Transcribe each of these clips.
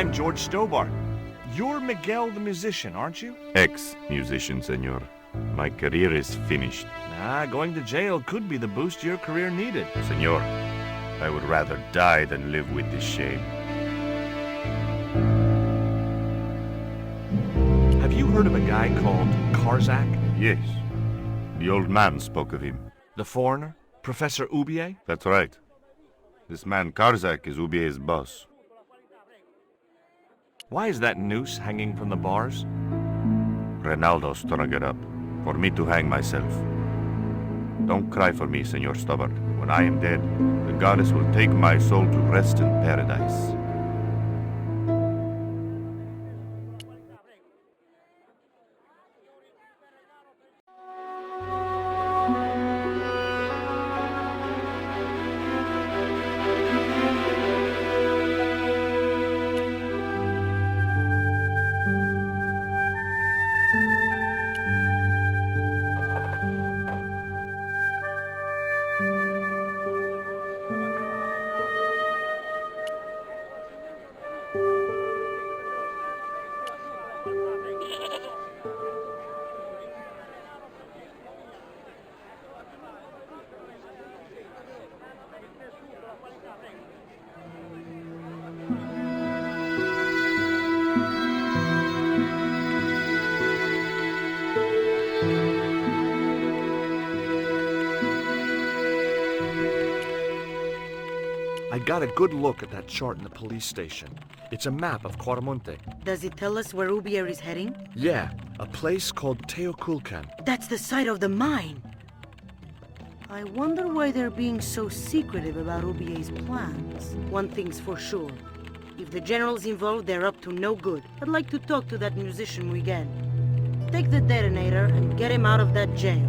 I'm George Stobart. You're Miguel the musician, aren't you? Ex-musician, senor. My career is finished. Going to jail could be the boost your career needed. Senor, I would rather die than live with this shame. Have you heard of a guy called Karzak? Yes. The old man spoke of him. The foreigner? Professor Ubier? That's right. This man Karzak is Ubier's boss. Why is that noose hanging from the bars? Ronaldo strung it up for me to hang myself. Don't cry for me, Senor Stobart. When I am dead, the goddess will take my soul to rest in paradise. I got a good look at that chart in the police station. It's a map of Quaramonte. Does it tell us where Ubier is heading? Yeah, a place called Teoculcan. That's the site of the mine. I wonder why they're being so secretive about Ubier's plans. One thing's for sure. If the general's involved, they're up to no good. I'd like to talk to that musician Miguel. Take the detonator and get him out of that jail.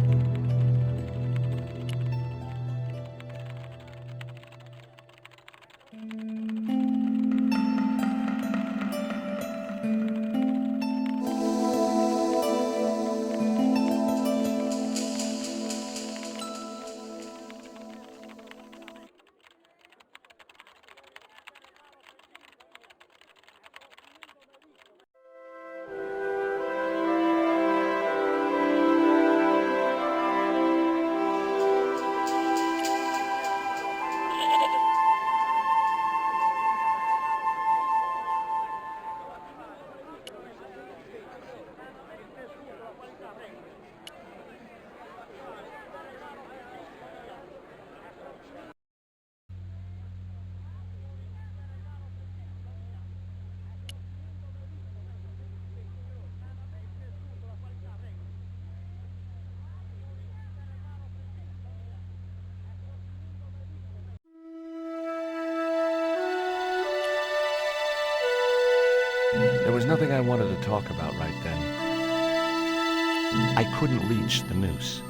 There was nothing I wanted to talk about right then. I couldn't reach the noose.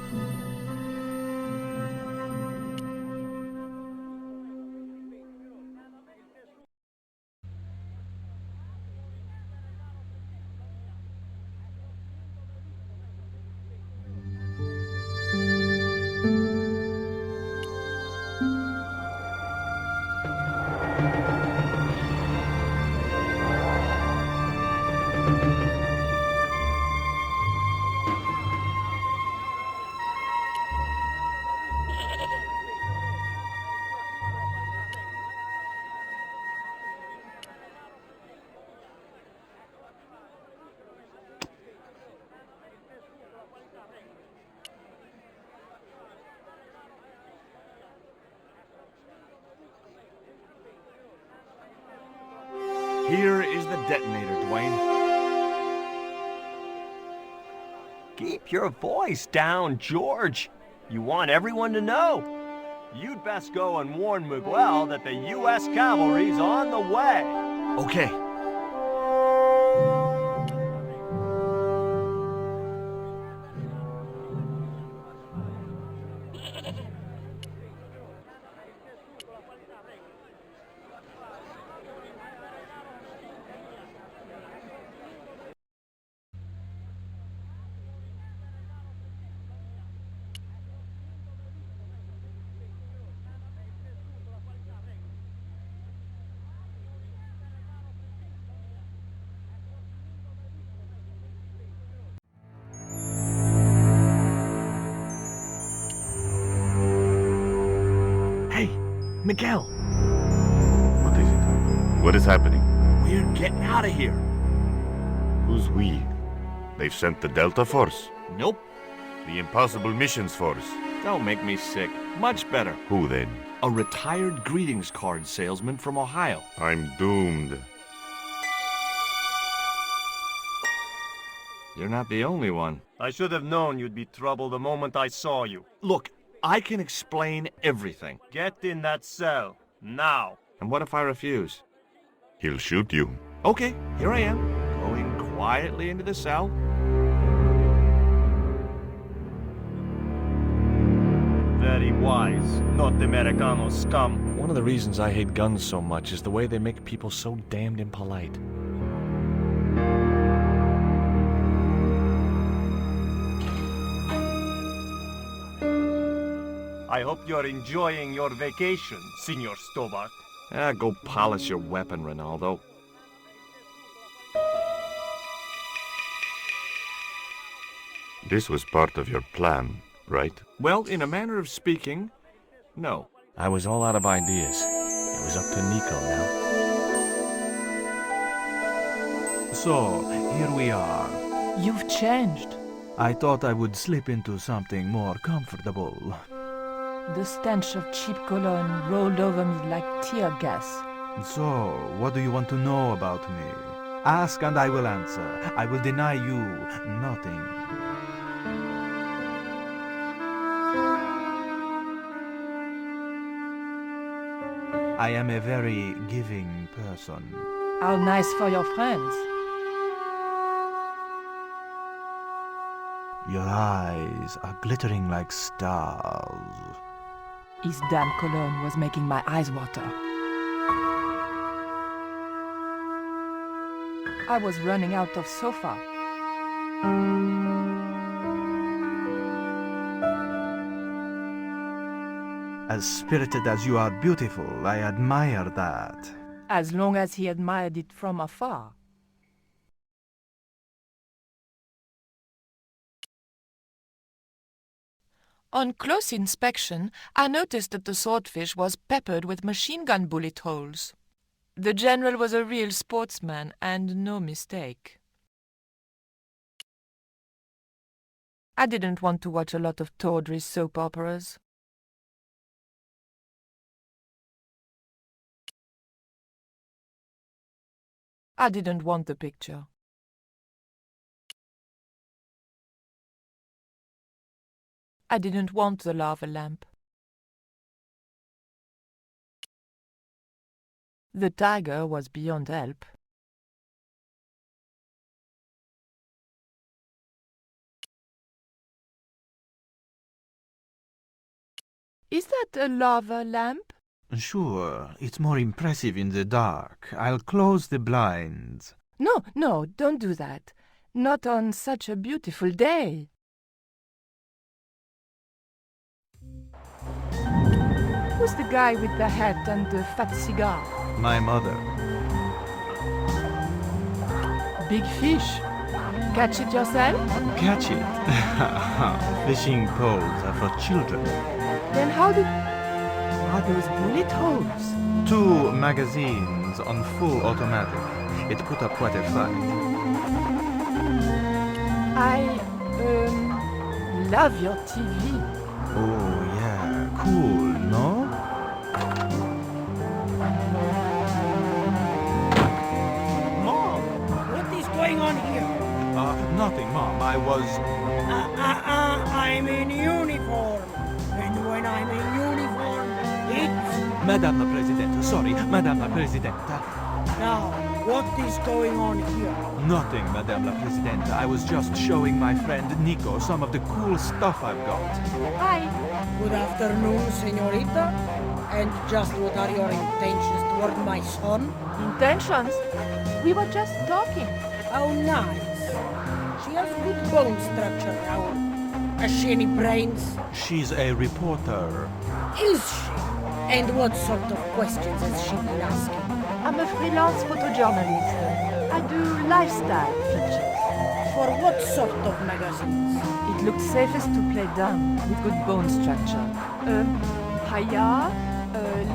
Here is the detonator, Dwayne. Keep your voice down, George. You want everyone to know. You'd best go and warn Miguel that the U.S. cavalry's on the way. Okay. Miguel, What is it? What is happening? we're getting out of here. Who's we? They've sent the Delta Force. Nope. The Impossible Missions Force. Don't make me sick. Much better. Who then? A retired greetings card salesman from Ohio. I'm doomed. You're not the only one. I should have known you'd be trouble the moment I saw you. Look, I can explain everything. Get in that cell, now. And what if I refuse? He'll shoot you. Okay, here I am, going quietly into the cell. Very wise, not Americano scum. One of the reasons I hate guns so much is the way they make people so damned impolite. I hope you're enjoying your vacation, Senor Stobart. Go polish your weapon, Ronaldo. This was part of your plan, right? Well, in a manner of speaking, no. I was all out of ideas. It was up to Nico now. So, here we are. You've changed. I thought I would slip into something more comfortable. The stench of cheap cologne rolled over me like tear gas. So, what do you want to know about me? Ask and I will answer. I will deny you nothing. I am a very giving person. How nice for your friends. Your eyes are glittering like stars. His damn cologne was making my eyes water. I was running out of sofa. As spirited as you are beautiful, I admire that. As long as he admired it from afar. On close inspection, I noticed that the swordfish was peppered with machine gun bullet holes. The general was a real sportsman, and no mistake. I didn't want to watch a lot of tawdry soap operas. I didn't want the picture. I didn't want the lava lamp. The tiger was beyond help. Is that a lava lamp? Sure, it's more impressive in the dark. I'll close the blinds. No, don't do that. Not on such a beautiful day. Who's the guy with the hat and the fat cigar? My mother. Big fish. Catch it yourself? Catch it. Fishing poles are for children. Then how are those bullet holes? 2 magazines on full automatic. It put up quite a fight. I love your TV. Oh yeah, cool, no? Mom, what is going on here? Nothing, Mom. I was... I'm in uniform. And when I'm in uniform, it's... Madame la Presidente, sorry, Madame la Presidente. Now, what is going on here? Nothing, Madame la Presidente. I was just showing my friend Nico some of the cool stuff I've got. Hi. Good afternoon, señorita. And just what are your intentions toward my son? Intentions? We were just talking. How nice. She has good bone structure now. Has she any brains? She's a reporter. Is she? And what sort of questions has she been asking? I'm a freelance photojournalist. I do lifestyle features. For what sort of magazines? It looked safest to play dumb with good bone structure. Haya,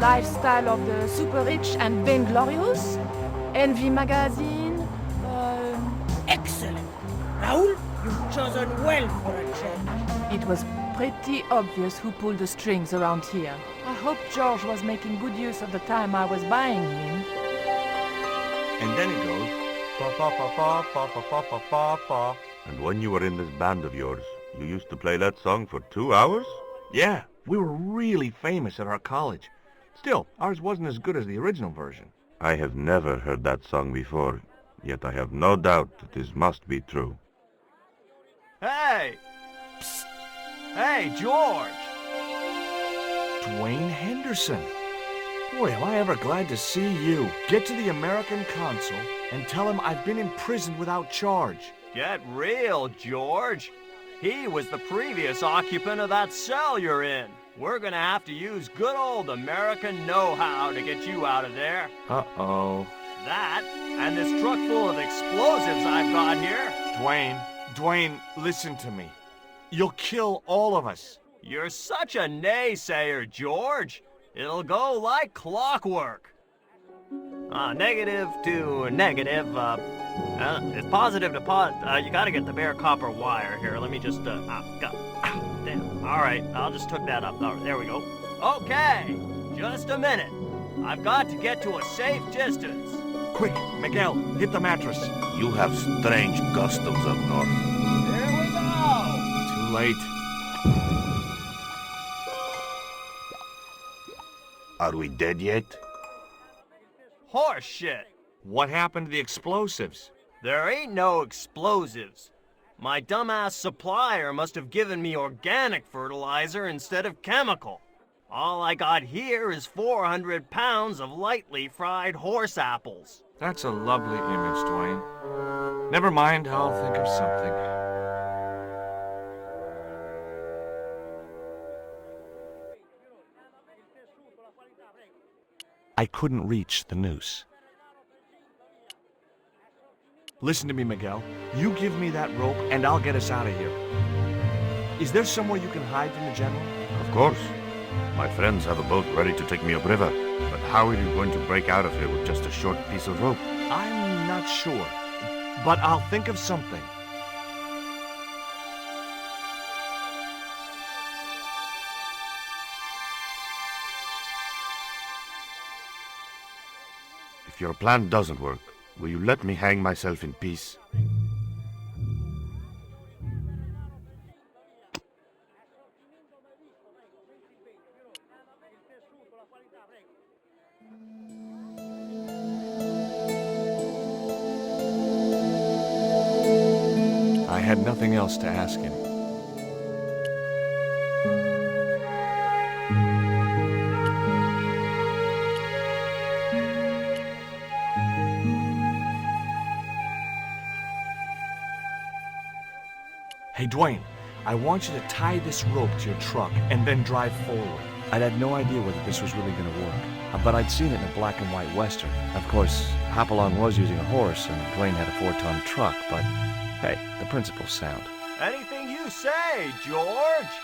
Lifestyle of the super rich and vainglorious? Envy magazine? Excellent! Raoul, you've chosen well for a change. It was pretty obvious who pulled the strings around here. I hope George was making good use of the time I was buying him. And then it goes, pa pa pa pa pa pa pa pa pa pa. And when you were in this band of yours, you used to play that song for 2 hours? Yeah, we were really famous at our college. Still, ours wasn't as good as the original version. I have never heard that song before, yet I have no doubt that this must be true. Hey! Psst! Hey, George! Dwayne Henderson. Boy, am I ever glad to see you. Get to the American consul and tell him I've been imprisoned without charge. Get real, George. He was the previous occupant of that cell you're in. We're gonna have to use good old American know-how to get you out of there. Uh-oh. That, and this truck full of explosives I've got here. Dwayne, listen to me. You'll kill all of us. You're such a naysayer, George. It'll go like clockwork. Negative to negative, it's positive to you gotta get the bare copper wire here. Let me just, damn. All right, I'll just hook that up. There we go. Okay, just a minute. I've got to get to a safe distance. Quick, Miguel, hit the mattress. You have strange customs up north. There we go. Too late. Are we dead yet? Horse shit. What happened to the explosives? There ain't no explosives. My dumbass supplier must have given me organic fertilizer instead of chemical. All I got here is 400 pounds of lightly fried horse apples. That's a lovely image, Dwayne. Never mind, I'll think of something. I couldn't reach the noose. Listen to me, Miguel. You give me that rope and I'll get us out of here. Is there somewhere you can hide from the General? Of course. My friends have a boat ready to take me upriver. But how are you going to break out of here with just a short piece of rope? I'm not sure, but I'll think of something. If your plan doesn't work, will you let me hang myself in peace? I had nothing else to ask him. Hey, Dwayne, I want you to tie this rope to your truck and then drive forward. I'd had no idea whether this was really going to work, but I'd seen it in a black and white Western. Of course, Hopalong was using a horse and Dwayne had a 4-ton truck, but hey, the principle's sound. Anything you say, George.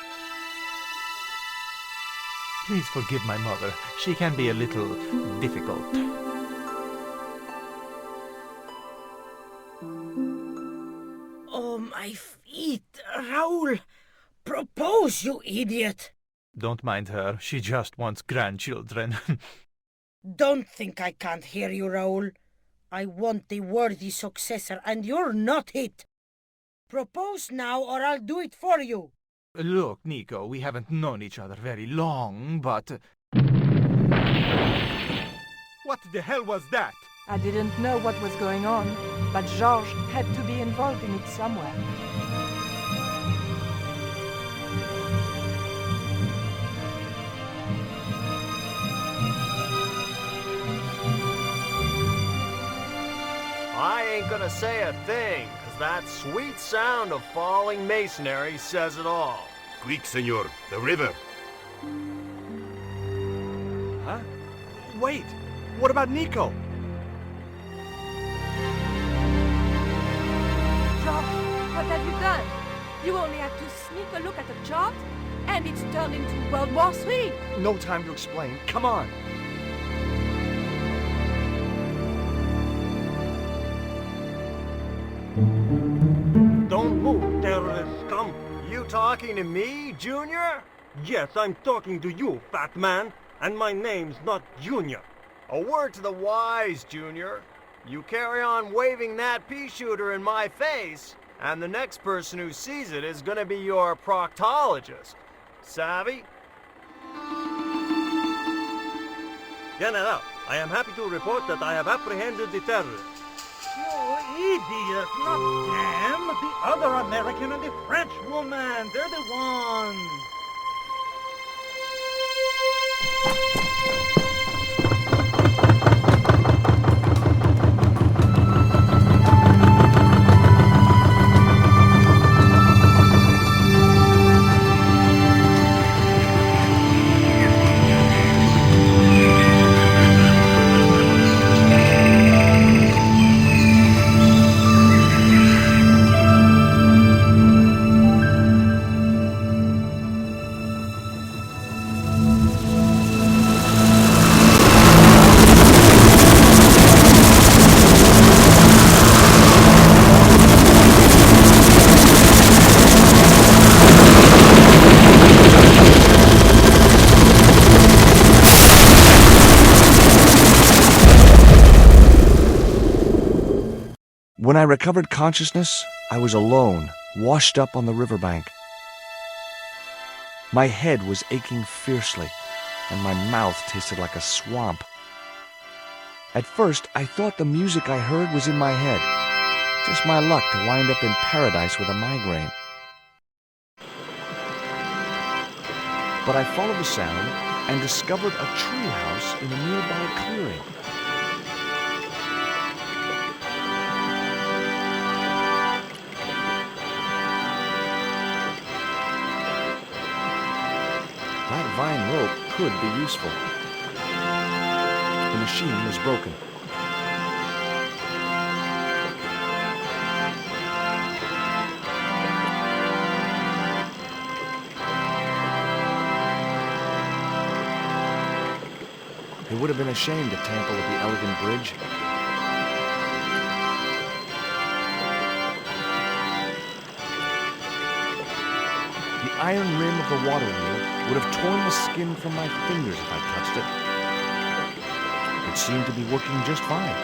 Please forgive my mother. She can be a little difficult. Oh, my feet, Raoul! Propose, you idiot! Don't mind her. She just wants grandchildren. Don't think I can't hear you, Raoul. I want the worthy successor, and you're not it. Propose now, or I'll do it for you. Look, Nico, we haven't known each other very long, but... What the hell was that? I didn't know what was going on, but Georges had to be involved in it somewhere. I ain't gonna say a thing, 'cause that sweet sound of falling masonry says it all. Quick, senor, the river. Huh? Wait, what about Nico? Georges, what have you done? You only had to sneak a look at the chart? And it's turned into World War III. No time to explain. Come on. Don't move, terrorist scum! You talking to me, Junior? Yes, I'm talking to you, fat man, and my name's not Junior. A word to the wise, Junior. You carry on waving that pea shooter in my face, and the next person who sees it is gonna be your proctologist. Savvy? General, I am happy to report that I have apprehended the terrorists. You idiot, not them! The other American and the French woman! They're the ones! When I recovered consciousness, I was alone, washed up on the riverbank. My head was aching fiercely, and my mouth tasted like a swamp. At first, I thought the music I heard was in my head. Just my luck to wind up in paradise with a migraine. But I followed the sound and discovered a treehouse in a nearby clearing. That vine rope could be useful. The machine was broken. It would have been a shame to tamper with the elegant bridge. The iron rim of the water wheel would have torn the skin from my fingers if I touched it. It seemed to be working just fine.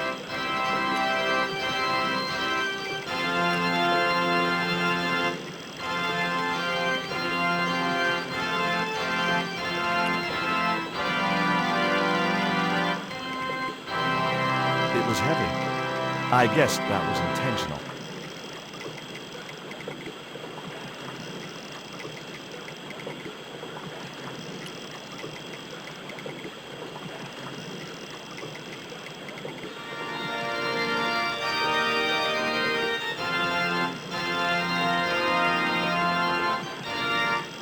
It was heavy. I guess that was intentional.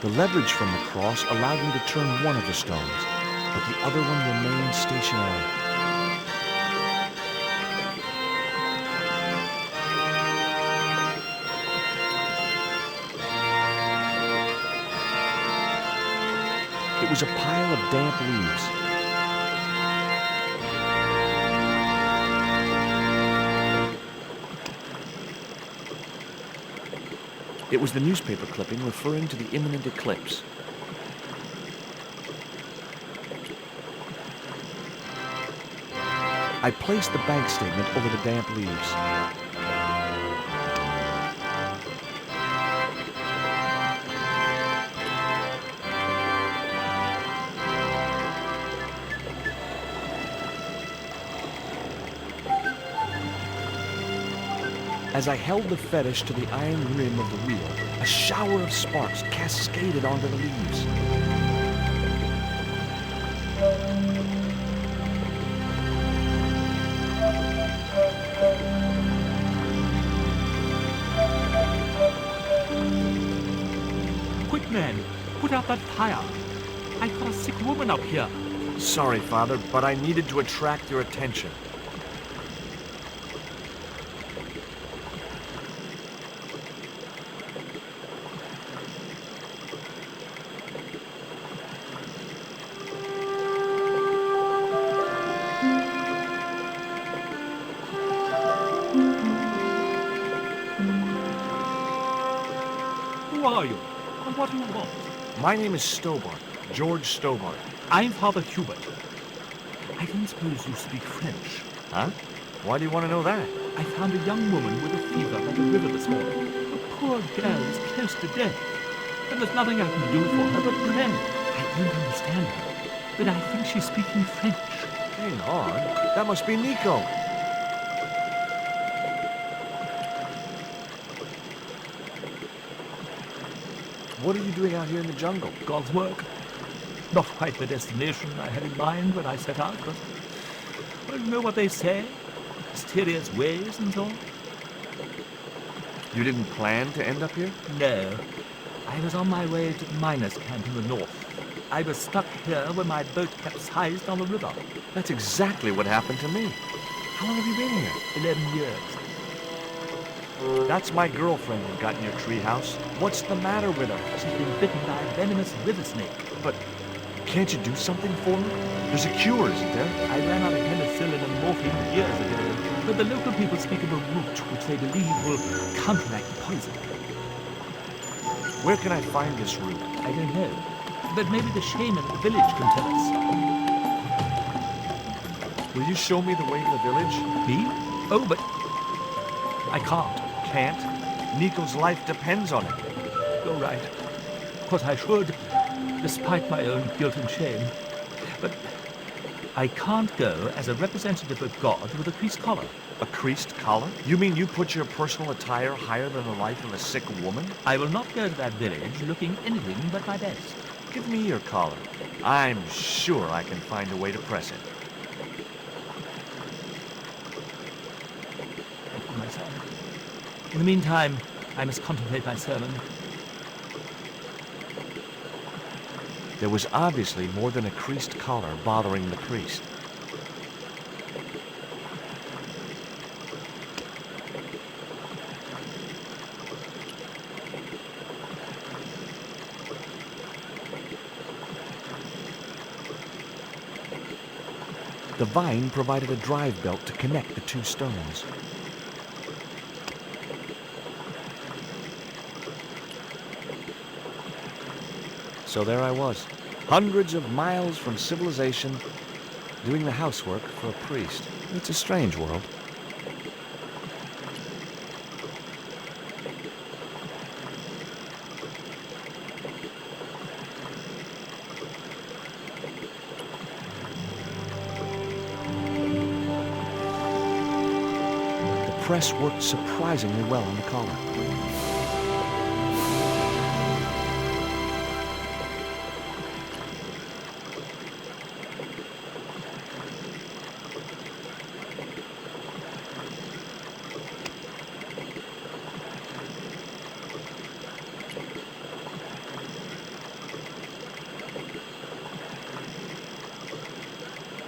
The leverage from the cross allowed me to turn one of the stones, but the other one remained stationary. It was a pile of damp leaves. It was the newspaper clipping referring to the imminent eclipse. I placed the bank statement over the damp leaves. As I held the fetish to the iron rim of the wheel, a shower of sparks cascaded onto the leaves. Quick, man! Put out that fire! I've got a sick woman up here! Sorry, Father, but I needed to attract your attention. are you? And what do you want? My name is Stobart, George Stobart. I'm Father Hubert. I don't suppose you speak French. Huh? Why do you want to know that? I found a young woman with a fever by the river this morning. The poor girl is close to death. And there's nothing I can do for her but pray. I don't understand her, but I think she's speaking French. Hang on. That must be Nico. What are you doing out here in the jungle? God's work. Not quite the destination I had in mind when I set out, but... well, you know what they say? Mysterious ways and so on. You didn't plan to end up here? No. I was on my way to the miners' camp in the north. I was stuck here when my boat capsized on the river. That's exactly what happened to me. How long have you been here? 11 years. That's my girlfriend who got in your treehouse. What's the matter with her? She's been bitten by a venomous river snake. But can't you do something for me? There's a cure, isn't there? I ran out of penicillin and morphine years ago, but the local people speak of a root which they believe will counteract the poison. Where can I find this root? I don't know, but maybe the shaman at the village can tell us. Will you show me the way to the village? Me? Oh, but I can't. Can't? Nico's life depends on it. You're right. Of course I should, despite my own guilt and shame. But I can't go as a representative of God with a creased collar. A creased collar? You mean you put your personal attire higher than the life of a sick woman? I will not go to that village looking anything but my best. Give me your collar. I'm sure I can find a way to press it. Thank you, my son. In the meantime, I must contemplate my sermon. There was obviously more than a creased collar bothering the priest. The vine provided a drive belt to connect the two stones. So there I was, hundreds of miles from civilization, doing the housework for a priest. It's a strange world. The press worked surprisingly well on the collar.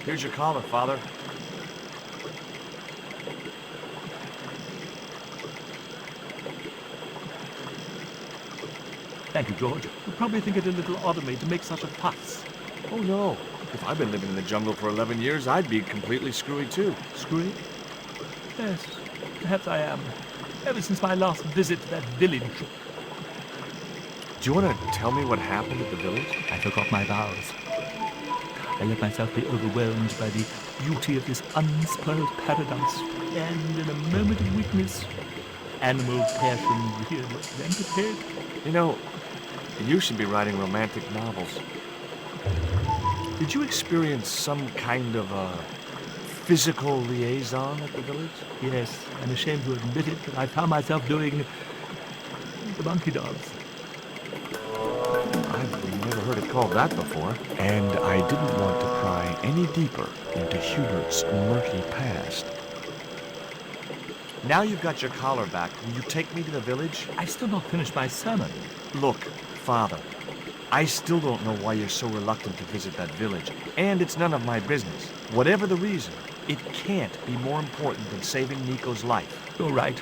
Here's your collar, Father. Thank you, George. You'll probably think it a little odd of me to make such a fuss. Oh, no. If I'd been living in the jungle for 11 years, I'd be completely screwy, too. Screwy? Yes, perhaps I am. Ever since my last visit to that village. Do you want to tell me what happened at the village? I forgot my vows. I let myself be overwhelmed by the beauty of this unspoiled paradise, and in a moment of weakness, animal passion reared its rampant head. You know, you should be writing romantic novels. Did you experience some kind of a physical liaison at the village? Yes, I'm ashamed to admit it, but I found myself doing the monkey dance. I've never heard it called that before. And I didn't want to pry any deeper into Hubert's murky past. Now you've got your collar back, will you take me to the village? I've still not finished my sermon. Look, Father, I still don't know why you're so reluctant to visit that village, and it's none of my business. Whatever the reason, it can't be more important than saving Nico's life. You're right.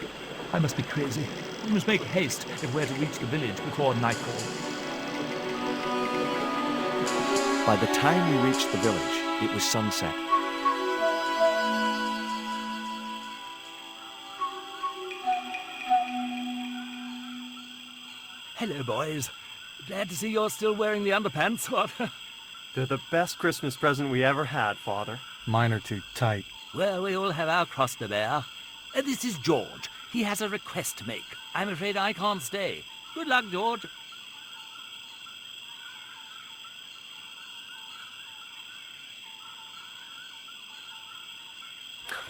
I must be crazy. We must make haste if we're to reach the village before nightfall. By the time we reached the village, it was sunset. Hello, boys. Glad to see you're still wearing the underpants. What? They're the best Christmas present we ever had, Father. Mine are too tight. Well, we all have our cross to bear. This is George. He has a request to make. I'm afraid I can't stay. Good luck, George.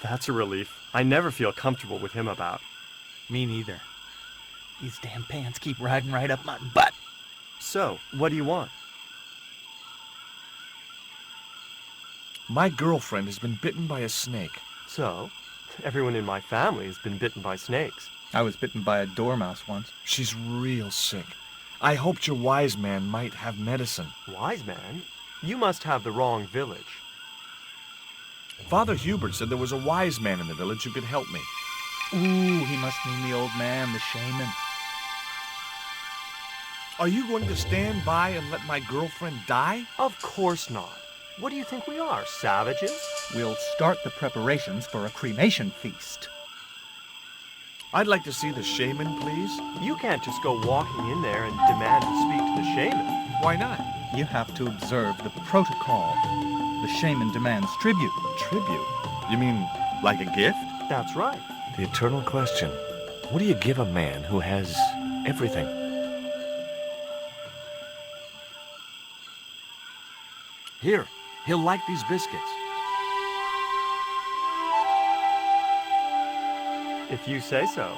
That's a relief. I never feel comfortable with him about. Me neither. These damn pants keep riding right up my butt. So, what do you want? My girlfriend has been bitten by a snake. So, everyone in my family has been bitten by snakes. I was bitten by a dormouse once. She's real sick. I hoped your wise man might have medicine. Wise man? You must have the wrong village. Father Hubert said there was a wise man in the village who could help me. Ooh, he must mean the old man, the shaman. Are you going to stand by and let my girlfriend die? Of course not. What do you think we are, savages? We'll start the preparations for a cremation feast. I'd like to see the shaman, please. You can't just go walking in there and demand to speak to the shaman. Why not? You have to observe the protocol. The shaman demands tribute. Tribute? You mean like a gift? That's right. The eternal question. What do you give a man who has everything? Here, he'll like these biscuits. If you say so.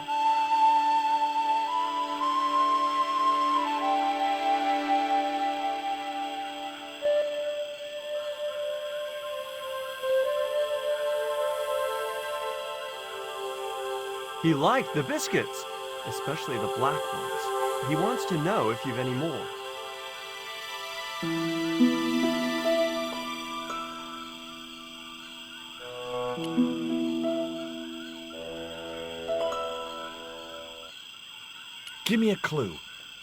He liked the biscuits, especially the black ones. He wants to know if you've any more. Give me a clue.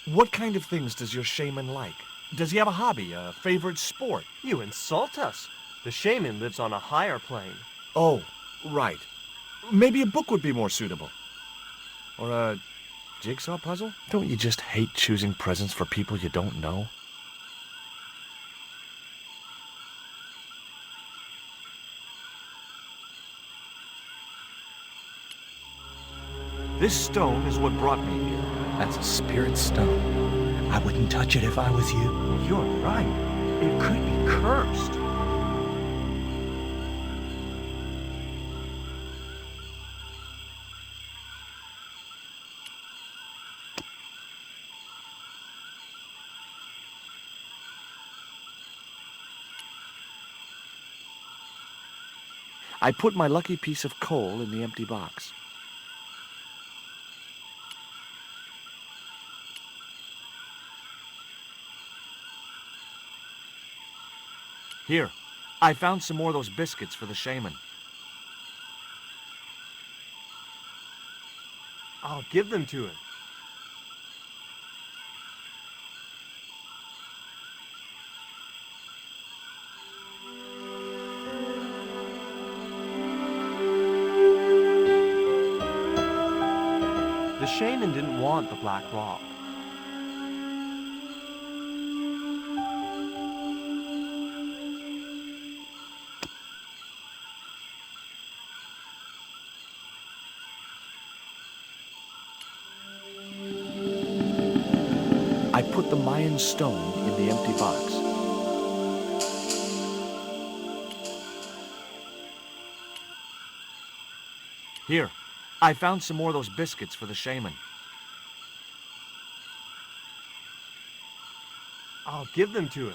What kind of things does your shaman like? Does he have a hobby, a favorite sport? You insult us. The shaman lives on a higher plane. Oh, right. Maybe a book would be more suitable. Or a jigsaw puzzle? Don't you just hate choosing presents for people you don't know? This stone is what brought me here. That's a spirit stone. I wouldn't touch it if I was you. You're right. It could be cursed. I put my lucky piece of coal in the empty box. Here, I found some more of those biscuits for the shaman. I'll give them to him. The shaman didn't want the black rock. I put the Mayan stone in the empty box. Here, I found some more of those biscuits for the shaman. I'll give them to him.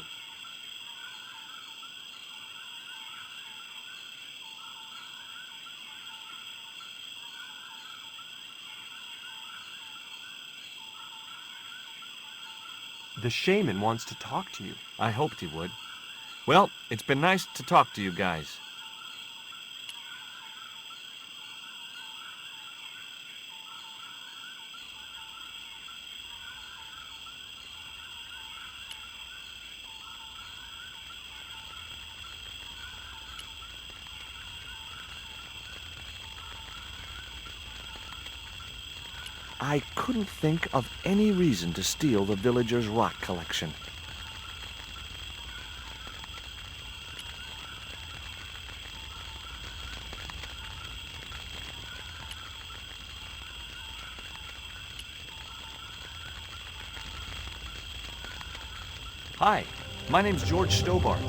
The shaman wants to talk to you. I hoped he would. Well, it's been nice to talk to you guys. I couldn't think of any reason to steal the villagers' rock collection. Hi, my name's George Stobart.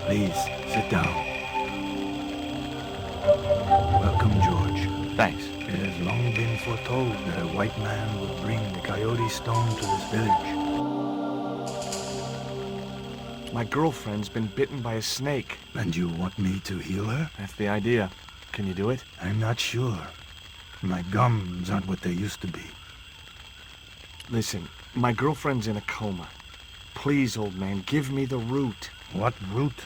Please, sit down. Welcome, George. Thanks. It has long been foretold that a white man would bring the Coyote Stone to this village. My girlfriend's been bitten by a snake. And you want me to heal her? That's the idea. Can you do it? I'm not sure. My gums aren't what they used to be. Listen, my girlfriend's in a coma. Please, old man, give me the root. What root?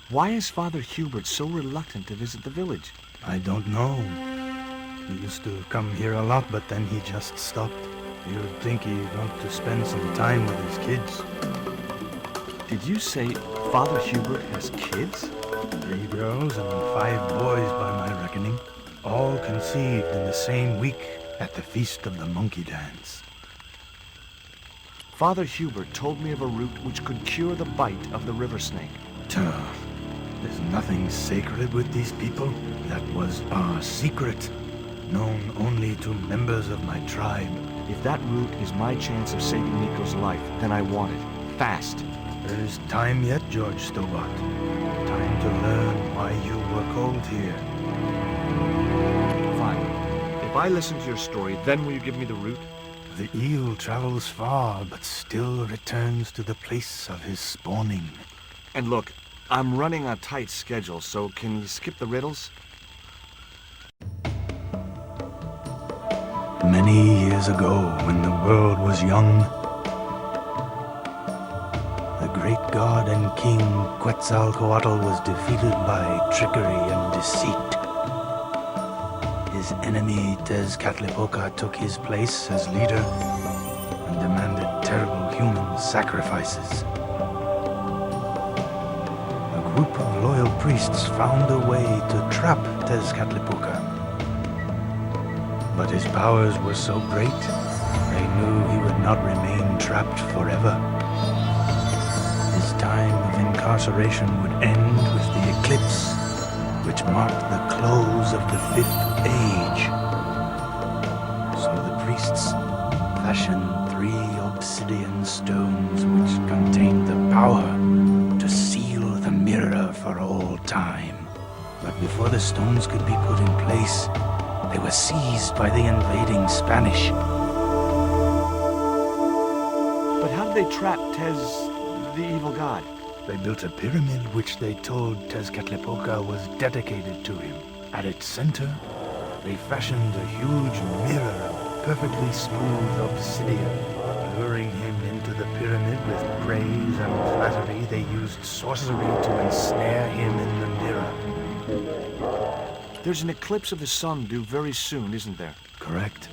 Why is Father Hubert so reluctant to visit the village? I don't know. He used to come here a lot, but then he just stopped. You'd think he'd want to spend some time with his kids. Did you say Father Hubert has kids? 3 girls and 5 boys by my reckoning. All conceived in the same week at the Feast of the Monkey Dance. Father Hubert told me of a root which could cure the bite of the river snake. There's nothing sacred with these people. That was our secret, known only to members of my tribe. If that root is my chance of saving Nico's life, then I want it. Fast. There is time yet, George Stobart. Time to learn why you were called here. Fine. If I listen to your story, then will you give me the root? The eel travels far, but still returns to the place of his spawning. And look, I'm running a tight schedule, so can you skip the riddles? Many years ago, when the world was young, the great god and king Quetzalcoatl was defeated by trickery and deceit. His enemy Tezcatlipoca took his place as leader and demanded terrible human sacrifices. A group of loyal priests found a way to trap Tezcatlipoca. But his powers were so great, they knew he would not remain trapped forever. His time of incarceration would end with the eclipse, which marked the close of the 5th age. So the priests fashioned 3 obsidian stones which contained the power to seal the mirror for all time. But before the stones could be put in place, they were seized by the invading Spanish. But how did they trap Tez, the evil god? They built a pyramid which they told Tezcatlipoca was dedicated to him. At its center, they fashioned a huge mirror of perfectly smooth obsidian. Luring him into the pyramid with praise and flattery, they used sorcery to ensnare him in the mirror. There's an eclipse of the sun due very soon, isn't there? Correct.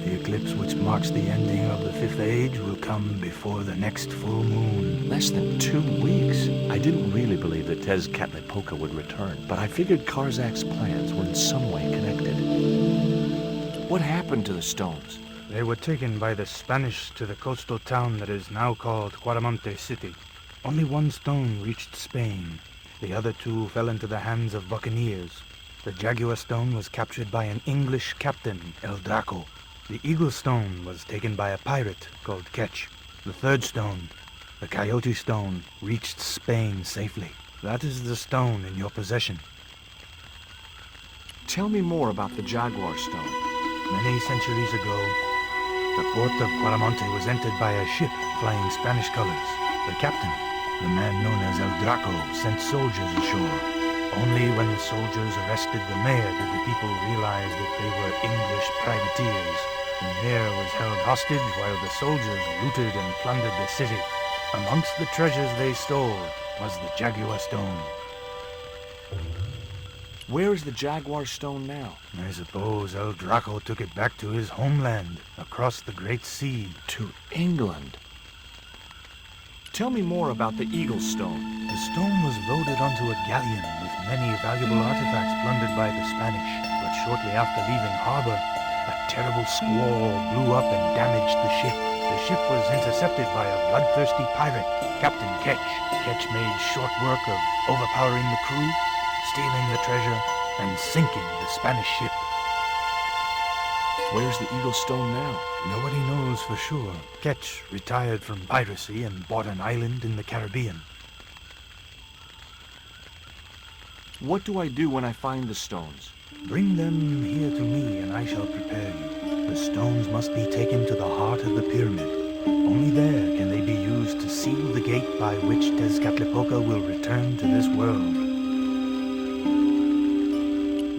The eclipse which marks the ending of the 5th age will come before the next full moon. Less than 2 weeks. I didn't really believe that Tezcatlipoca would return, but I figured Karzak's plans were in some way connected. What happened to the stones? They were taken by the Spanish to the coastal town that is now called Quaramonte City. Only 1 stone reached Spain. The other 2 fell into the hands of buccaneers. The Jaguar stone was captured by an English captain, El Draco. The Eagle stone was taken by a pirate called Ketch. The 3rd stone, the Coyote stone, reached Spain safely. That is the stone in your possession. Tell me more about the Jaguar stone. Many centuries ago, the port of Quaramonte was entered by a ship flying Spanish colors. The captain, the man known as El Draco, sent soldiers ashore. Only when the soldiers arrested the mayor did the people realize that they were English privateers. The mayor was held hostage while the soldiers looted and plundered the city. Amongst the treasures they stole was the Jaguar stone. Where is the Jaguar stone now? I suppose El Draco took it back to his homeland, across the Great Sea. To England. Tell me more about the Eagle stone. The stone was loaded onto a galleon with many valuable artifacts plundered by the Spanish. But shortly after leaving harbor, a terrible squall blew up and damaged the ship. The ship was intercepted by a bloodthirsty pirate, Captain Ketch. Ketch made short work of overpowering the crew, stealing the treasure, and sinking the Spanish ship. Where's the Eagle Stone now? Nobody knows for sure. Ketch retired from piracy and bought an island in the Caribbean. What do I do when I find the stones? Bring them here to me and I shall prepare you. The stones must be taken to the heart of the pyramid. Only there can they be used to seal the gate by which Tezcatlipoca will return to this world.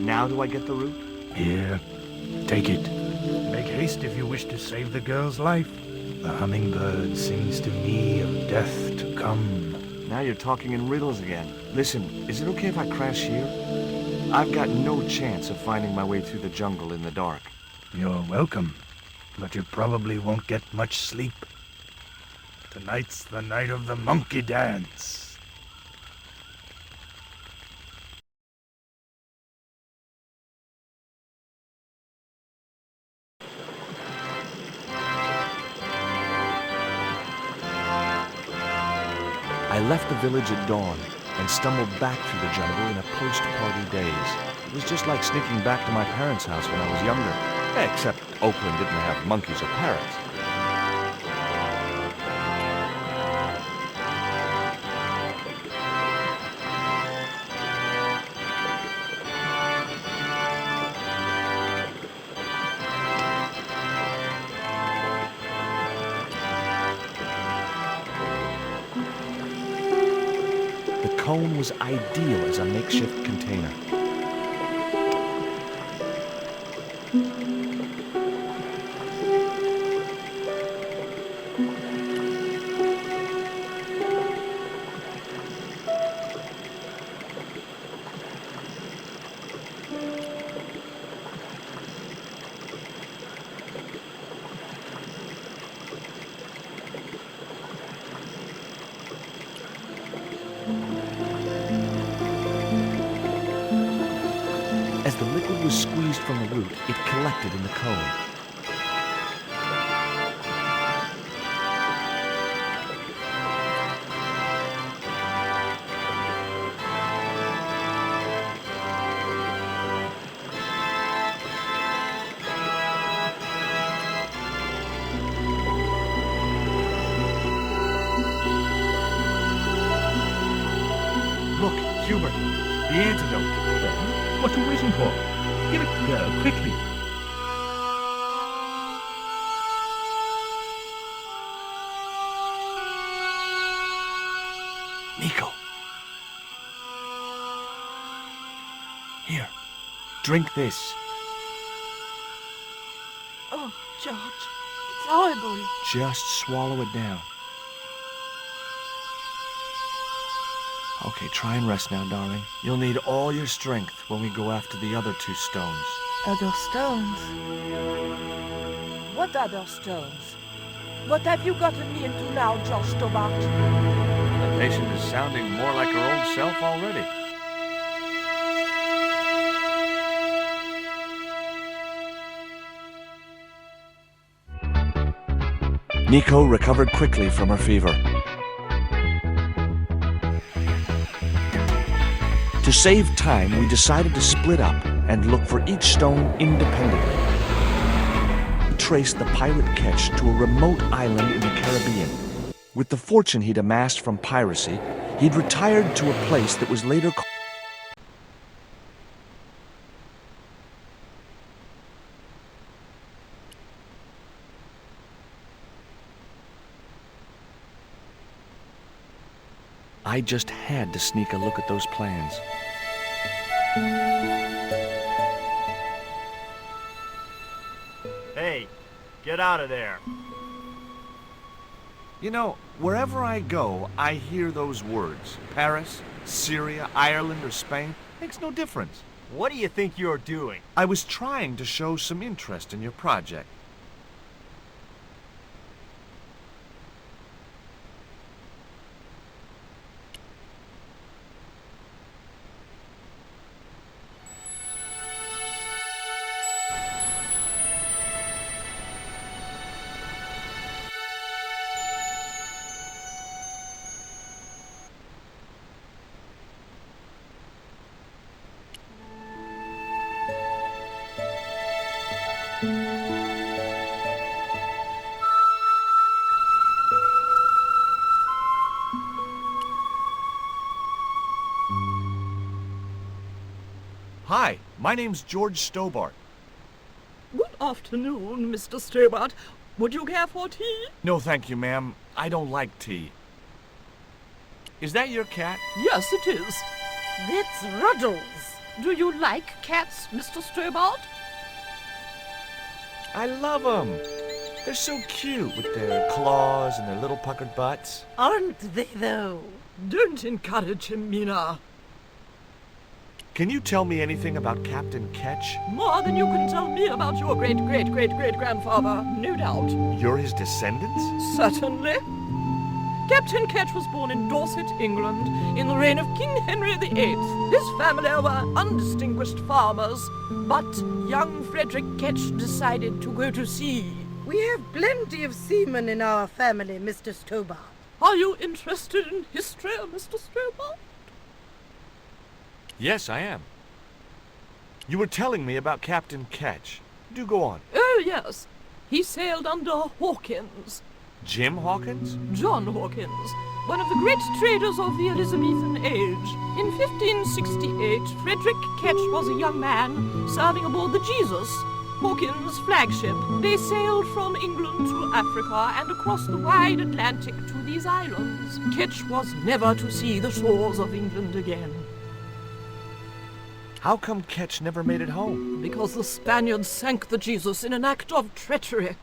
Now do I get the root? Here, take it. Make haste if you wish to save the girl's life. The hummingbird sings to me of death to come. Now you're talking in riddles again. Listen, is it okay if I crash here? I've got no chance of finding my way through the jungle in the dark. You're welcome, but you probably won't get much sleep. Tonight's the night of the monkey dance. I left the village at dawn and stumbled back through the jungle in a post-party daze. It was just like sneaking back to my parents' house when I was younger. Except Oakland didn't have monkeys or parrots. The cone was ideal as a makeshift container. As the liquid was squeezed from the root, it collected in the cone. Look, Hubert, the antidote. What are you waiting for? Give it to her, quickly. Nico. Here, drink this. Oh, George, it's horrible. Just swallow it down. Okay, try and rest now, darling. You'll need all your strength when we go after the other two stones. Other stones? What other stones? What have you gotten me into now, George Stobart? The patient is sounding more like her old self already. Nico recovered quickly from her fever. To save time, we decided to split up and look for each stone independently. We traced the pirate Ketch to a remote island in the Caribbean. With the fortune he'd amassed from piracy, he'd retired to a place that was later called... I just had to sneak a look at those plans. Hey, get out of there. You know, wherever I go, I hear those words. Paris, Syria, Ireland, or Spain. Makes no difference. What do you think you're doing? I was trying to show some interest in your project. Hi, my name's George Stobart. Good afternoon, Mr. Stobart. Would you care for tea? No, thank you, ma'am. I don't like tea. Is that your cat? Yes, it is. That's Ruddles. Do you like cats, Mr. Stobart? I love them. They're so cute with their claws and their little puckered butts. Aren't they, though? Don't encourage him, Mina. Can you tell me anything about Captain Ketch? More than you can tell me about your great-great-great-great-grandfather, no doubt. You're his descendants? Certainly. Captain Ketch was born in Dorset, England, in the reign of King Henry VIII. His family were undistinguished farmers, but young Frederick Ketch decided to go to sea. We have plenty of seamen in our family, Mr. Stobart. Are you interested in history, Mr. Stobart? Yes, I am. You were telling me about Captain Ketch. Do go on. Oh, yes. He sailed under Hawkins. Jim Hawkins? John Hawkins, one of the great traders of the Elizabethan age. In 1568, Frederick Ketch was a young man serving aboard the Jesus, Hawkins' flagship. They sailed from England to Africa and across the wide Atlantic to these islands. Ketch was never to see the shores of England again. How come Ketch never made it home? Because the Spaniards sank the Jesus in an act of treachery.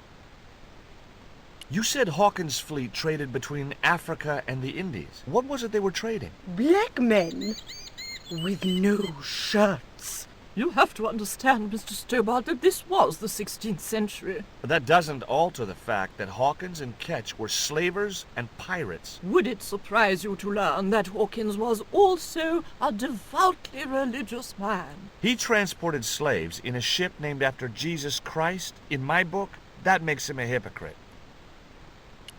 You said Hawkins' fleet traded between Africa and the Indies. What was it they were trading? Black men with no shirts. You have to understand, Mr. Stobart, that this was the 16th century. But that doesn't alter the fact that Hawkins and Ketch were slavers and pirates. Would it surprise you to learn that Hawkins was also a devoutly religious man? He transported slaves in a ship named after Jesus Christ. In my book, that makes him a hypocrite.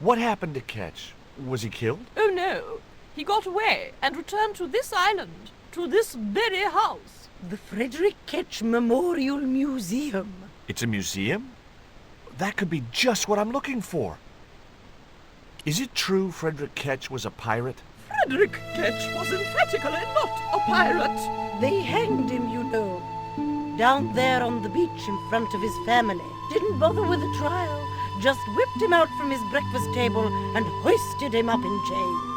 What happened to Ketch? Was he killed? Oh, no. He got away and returned to this island, to this very house. The Frederick Ketch Memorial Museum. It's a museum? That could be just what I'm looking for. Is it true Frederick Ketch was a pirate? Frederick Ketch was emphatically not a pirate. They hanged him, you know. Down there on the beach in front of his family. Didn't bother with a trial. Just whipped him out from his breakfast table and hoisted him up in chains.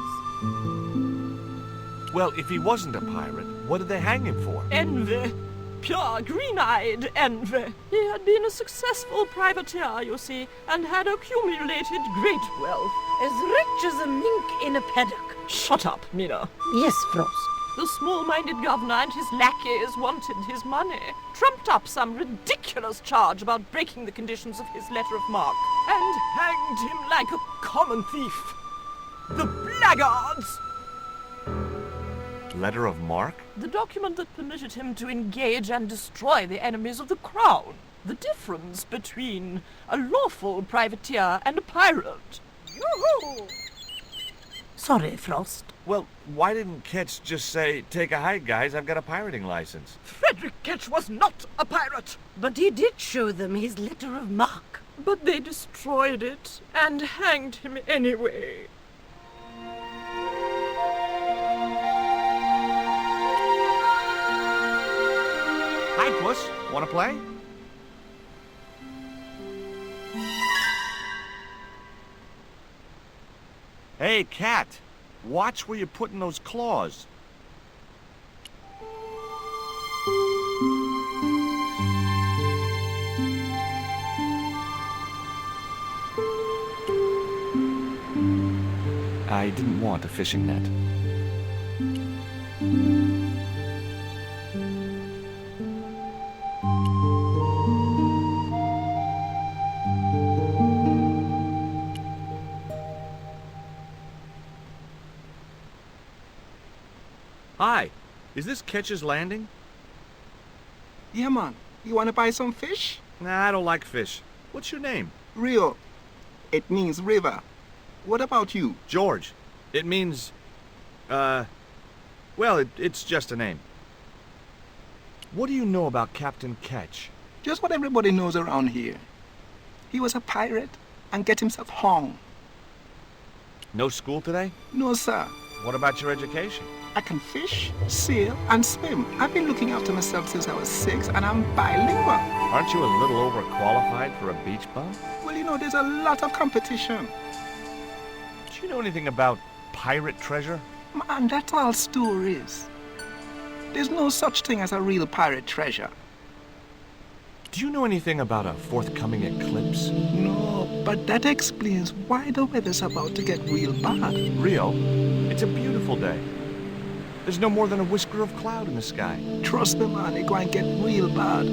Well, if he wasn't a pirate, what did they hang him for? Envy. Pure green-eyed envy. He had been a successful privateer, you see, and had accumulated great wealth. As rich as a mink in a paddock. Shut up, Mina. Yes, Frost. The small-minded governor and his lackeys wanted his money, trumped up some ridiculous charge about breaking the conditions of his letter of marque, and hanged him like a common thief. The blackguards! Letter of marque? The document that permitted him to engage and destroy the enemies of the crown. The difference between a lawful privateer and a pirate. Yoo-hoo! Sorry, Frost. Well, why didn't Ketch just say, take a hike, guys, I've got a pirating license? Frederick Ketch was not a pirate! But he did show them his letter of marque. But they destroyed it and hanged him anyway. Hi, Puss. Want to play? Hey, cat. Watch where you're putting those claws. I didn't want a fishing net. Hi, is this Ketch's Landing? Yeah, man. You want to buy some fish? Nah, I don't like fish. What's your name? Rio. It means river. What about you? George. It means, well, it's just a name. What do you know about Captain Ketch? Just what everybody knows around here. He was a pirate and get himself hung. No school today? No, sir. What about your education? I can fish, sail, and swim. I've been looking after myself since I was 6, and I'm bilingual. Aren't you a little overqualified for a beach bum? Well, you know, there's a lot of competition. Do you know anything about pirate treasure? Man, that's all stories. There's no such thing as a real pirate treasure. Do you know anything about a forthcoming eclipse? No, but that explains why the weather's about to get real bad. Rio, it's a beautiful day. There's no more than a whisker of cloud in the sky. Trust me, man, it's going to get real bad.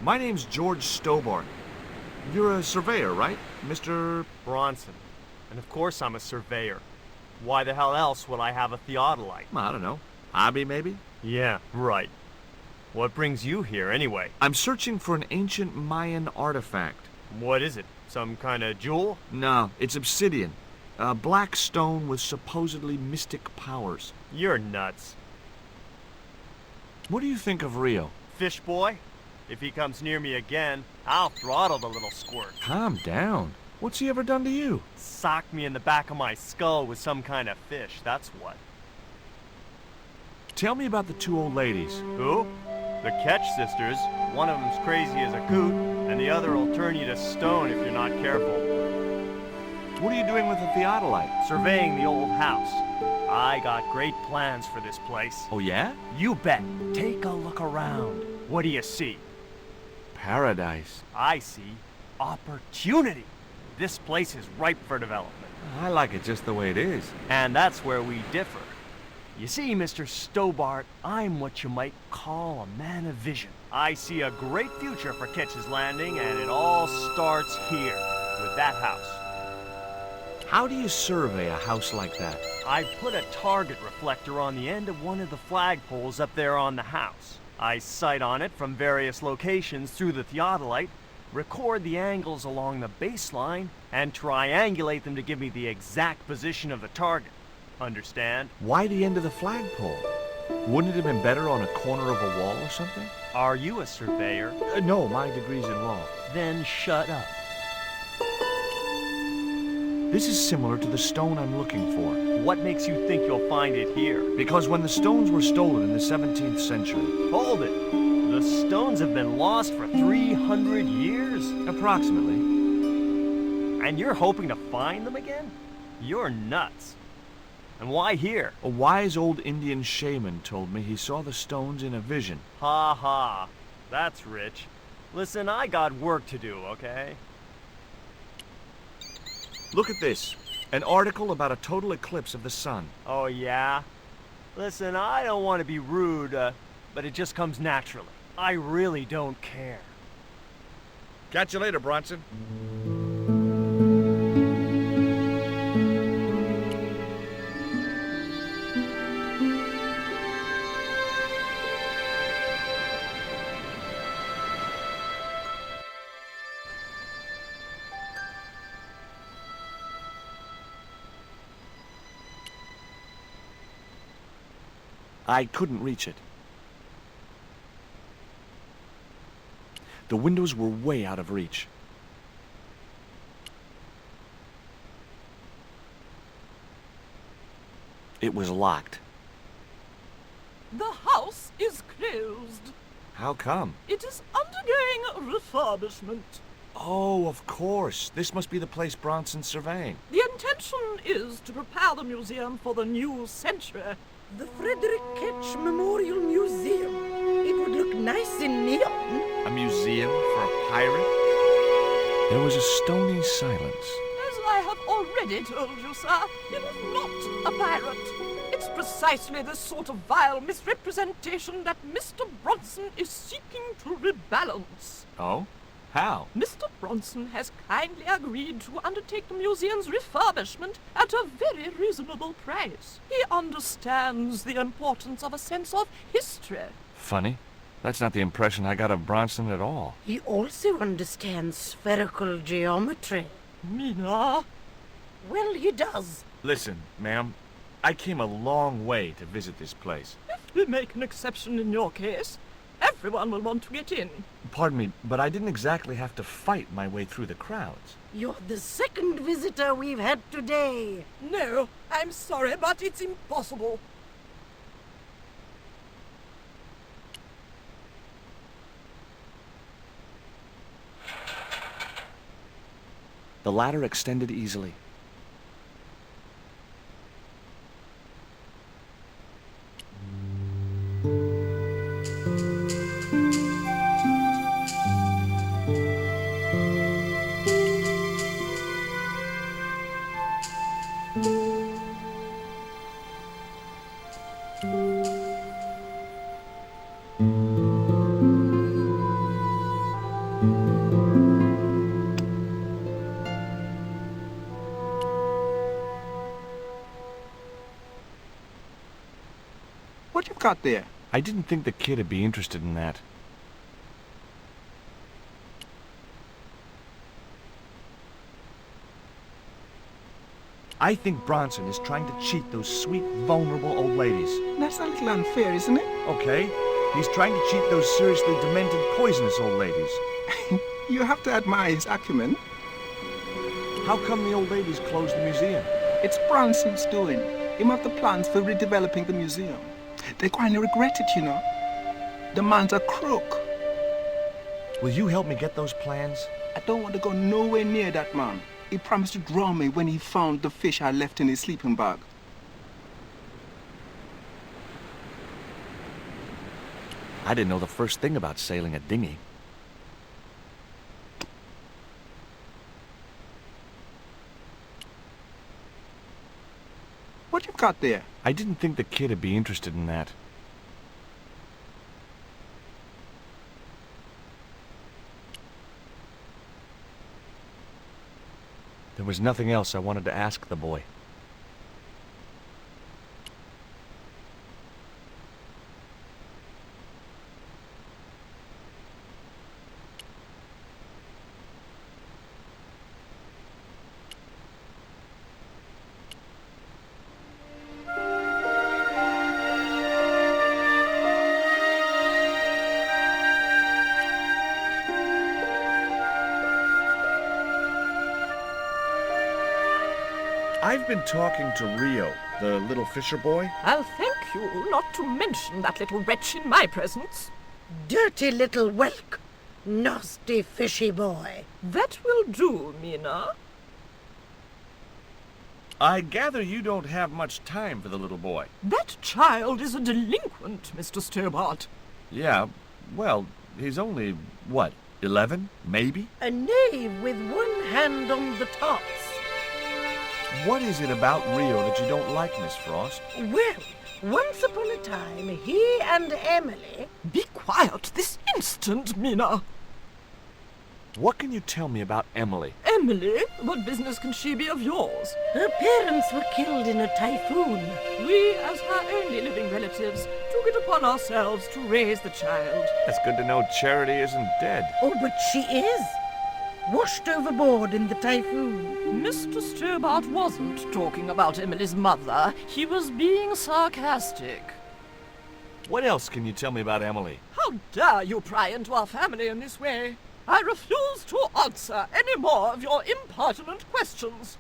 My name's George Stobart. You're a surveyor, right, Mr. Bronson. And of course I'm a surveyor. Why the hell else would I have a theodolite? I don't know. Hobby, maybe? Yeah, right. What brings you here, anyway? I'm searching for an ancient Mayan artifact. What is it? Some kind of jewel? No, it's obsidian. A black stone with supposedly mystic powers. You're nuts. What do you think of Rio? Fish boy? If he comes near me again, I'll throttle the little squirt. Calm down. What's he ever done to you? Socked me in the back of my skull with some kind of fish, that's what. Tell me about the 2 old ladies. Who? The Catch sisters. One of them's crazy as a coot, and the other will turn you to stone if you're not careful. What are you doing with the theodolite? Surveying the old house. I got great plans for this place. Oh, yeah? You bet. Take a look around. What do you see? Paradise. I see opportunity. This place is ripe for development. I like it just the way it is. And that's where we differ. You see, Mr. Stobart, I'm what you might call a man of vision. I see a great future for Ketch's Landing, and it all starts here, with that house. How do you survey a house like that? I put a target reflector on the end of one of the flagpoles up there on the house. I sight on it from various locations through the theodolite, record the angles along the baseline, and triangulate them to give me the exact position of the target. Understand? Why the end of the flagpole? Wouldn't it have been better on a corner of a wall or something? Are you a surveyor? No, my degree's in law. Then shut up. This is similar to the stone I'm looking for. What makes you think you'll find it here? Because when the stones were stolen in the 17th century... Hold it! The stones have been lost for 300 years? Approximately. And you're hoping to find them again? You're nuts. And why here? A wise old Indian shaman told me he saw the stones in a vision. Ha ha. That's rich. Listen, I got work to do, okay? Look at this. An article about a total eclipse of the sun. Oh, yeah? Listen, I don't want to be rude, but it just comes naturally. I really don't care. Catch you later, Bronson. I couldn't reach it. The windows were way out of reach. It was locked. The house is closed. How come? It is undergoing refurbishment. Oh, of course. This must be the place Bronson's surveying. The intention is to prepare the museum for the new century. The Frederick Ketch Memorial Museum. It would look nice in neon. A museum for a pirate? There was a stony silence. As I have already told you, sir, it is not a pirate. It's precisely this sort of vile misrepresentation that Mr. Bronson is seeking to rebalance. Oh? How? Mr. Bronson has kindly agreed to undertake the museum's refurbishment at a very reasonable price. He understands the importance of a sense of history. Funny. That's not the impression I got of Bronson at all. He also understands spherical geometry. Mina? Well, he does. Listen, ma'am, I came a long way to visit this place. If we make an exception in your case, everyone will want to get in. Pardon me, but I didn't exactly have to fight my way through the crowds. You're the second visitor we've had today. No, I'm sorry, but it's impossible. The ladder extended easily. What you got there? I didn't think the kid would be interested in that. I think Bronson is trying to cheat those sweet, vulnerable old ladies. That's a little unfair, isn't it? Okay, he's trying to cheat those seriously demented, poisonous old ladies. You have to admire his acumen. How come the old ladies closed the museum? It's Bronson's doing. Him have the plans for redeveloping the museum. They kind of regret it, you know. The man's a crook. Will you help me get those plans? I don't want to go nowhere near that man. He promised to drown me when he found the fish I left in his sleeping bag. I didn't know the first thing about sailing a dinghy. What you got there? I didn't think the kid would be interested in that. There was nothing else I wanted to ask the boy. I've been talking to Rio, the little fisher boy. I'll thank you not to mention that little wretch in my presence. Dirty little whelk. Nasty fishy boy. That will do, Mina. I gather you don't have much time for the little boy. That child is a delinquent, Mr. Stobart. Yeah, well, he's only, what, 11, maybe? A knave with one hand on the tops. What is it about Rio that you don't like, Miss Frost? Well, once upon a time, he and Emily... Be quiet this instant, Mina. What can you tell me about Emily? Emily? What business can she be of yours? Her parents were killed in a typhoon. We, as her only living relatives, took it upon ourselves to raise the child. It's good to know Charity isn't dead. Oh, but she is. Washed overboard in the typhoon. Mr. Stobart wasn't talking about Emily's mother. He was being sarcastic. What else can you tell me about Emily? How dare you pry into our family in this way? I refuse to answer any more of your impertinent questions.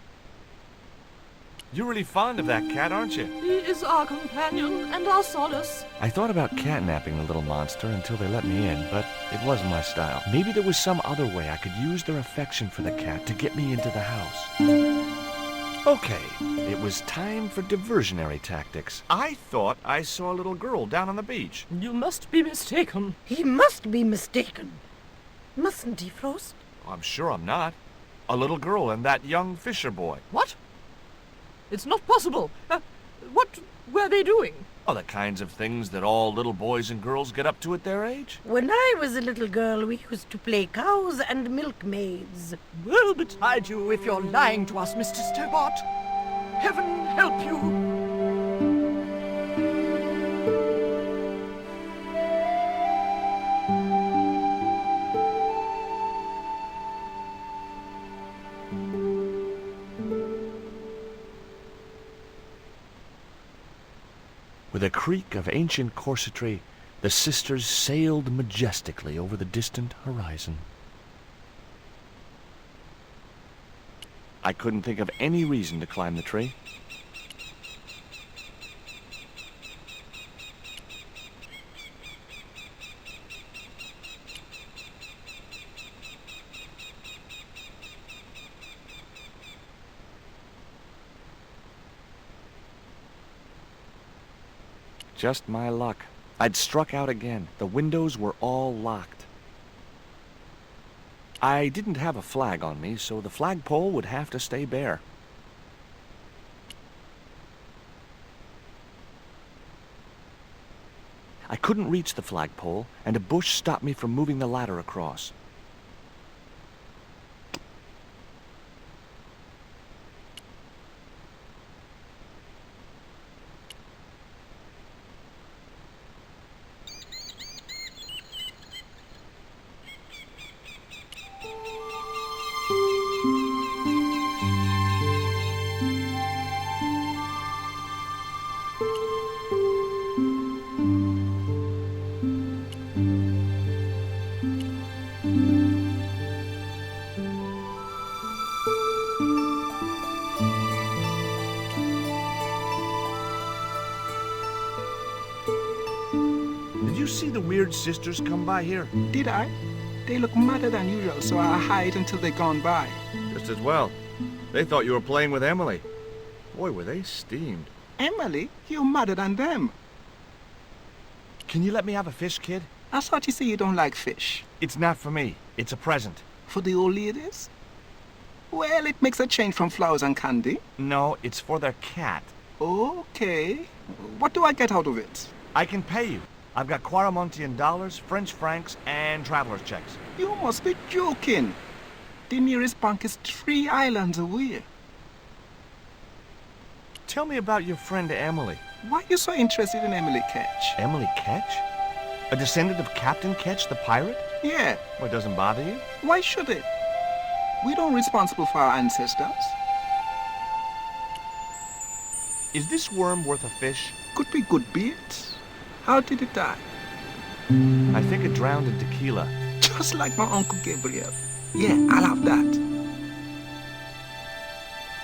You're really fond of that cat, aren't you? He is our companion and our solace. I thought about catnapping the little monster until they let me in, but it wasn't my style. Maybe there was some other way I could use their affection for the cat to get me into the house. Okay, it was time for diversionary tactics. I thought I saw a little girl down on the beach. You must be mistaken. He must be mistaken. Mustn't he, Frost? I'm sure I'm not. A little girl and that young fisher boy. What? It's not possible. What were they doing? Oh, the kinds of things that all little boys and girls get up to at their age. When I was a little girl, we used to play cows and milkmaids. Woe betide you if you're lying to us, Mr. Stobart. Heaven help you. With a creak of ancient corsetry, the sisters sailed majestically over the distant horizon. I couldn't think of any reason to climb the tree. Just my luck. I'd struck out again. The windows were all locked. I didn't have a flag on me, so the flagpole would have to stay bare. I couldn't reach the flagpole, and a bush stopped me from moving the ladder across. Did you see the weird sisters come by here? Did I? They look madder than usual, so I hide until they've gone by. Just as well. They thought you were playing with Emily. Boy, were they steamed. Emily? You're madder than them. Can you let me have a fish, kid? I thought you say you don't like fish. It's not for me. It's a present. For the old ladies? Well, it makes a change from flowers and candy. No, it's for their cat. Okay. What do I get out of it? I can pay you. I've got Quaramontian dollars, French francs, and traveler's checks. You must be joking. The nearest bank is 3 islands away. Tell me about your friend Emily. Why are you so interested in Emily Ketch? Emily Ketch? A descendant of Captain Ketch, the pirate? Yeah. Well, it doesn't bother you? Why should it? We don't responsible for our ancestors. Is this worm worth a fish? Could be good bait. How did it die? I think it drowned in tequila. Just like my Uncle Gabriel. Yeah, I'll have that.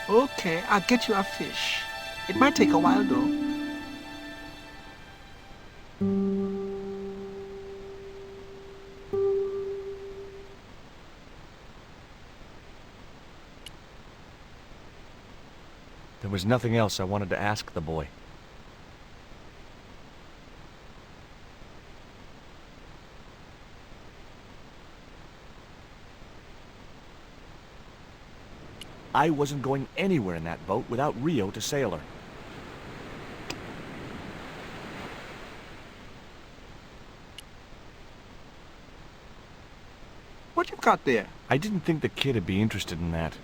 Okay, I'll get you a fish. It might take a while, though. There was nothing else I wanted to ask the boy. I wasn't going anywhere in that boat without Rio to sail her. What you got there? I didn't think the kid would be interested in that.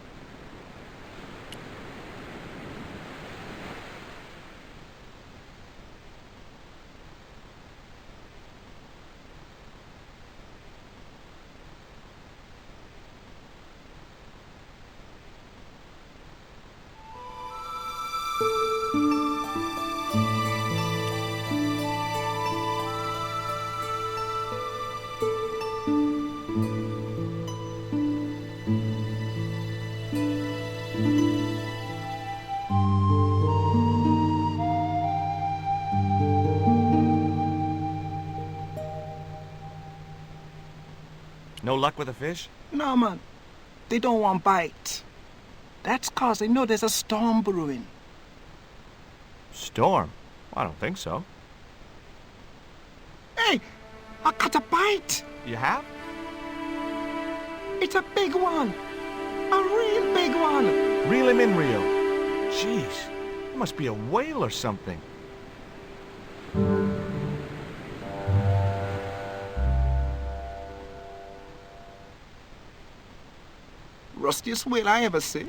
No luck with a fish? No, man. They don't want bite. That's 'cause they know there's a storm brewing. Storm? I don't think so. Hey, I caught a bite. You have? It's a big one. A real big one. Reel him in, Rio. Jeez, it must be a whale or something. Rustiest whale I ever see.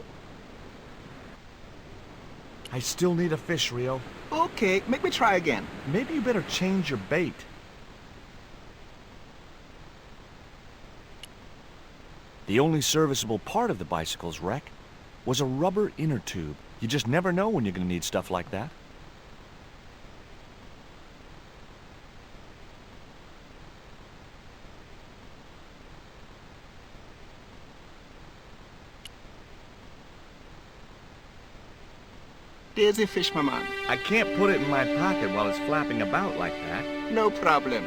I still need a fish, Rio. Okay, make me try again. Maybe you better change your bait. The only serviceable part of the bicycle's wreck was a rubber inner tube. You just never know when you're going to need stuff like that. There's a fish, my man. I can't put it in my pocket while it's flapping about like that. No problem.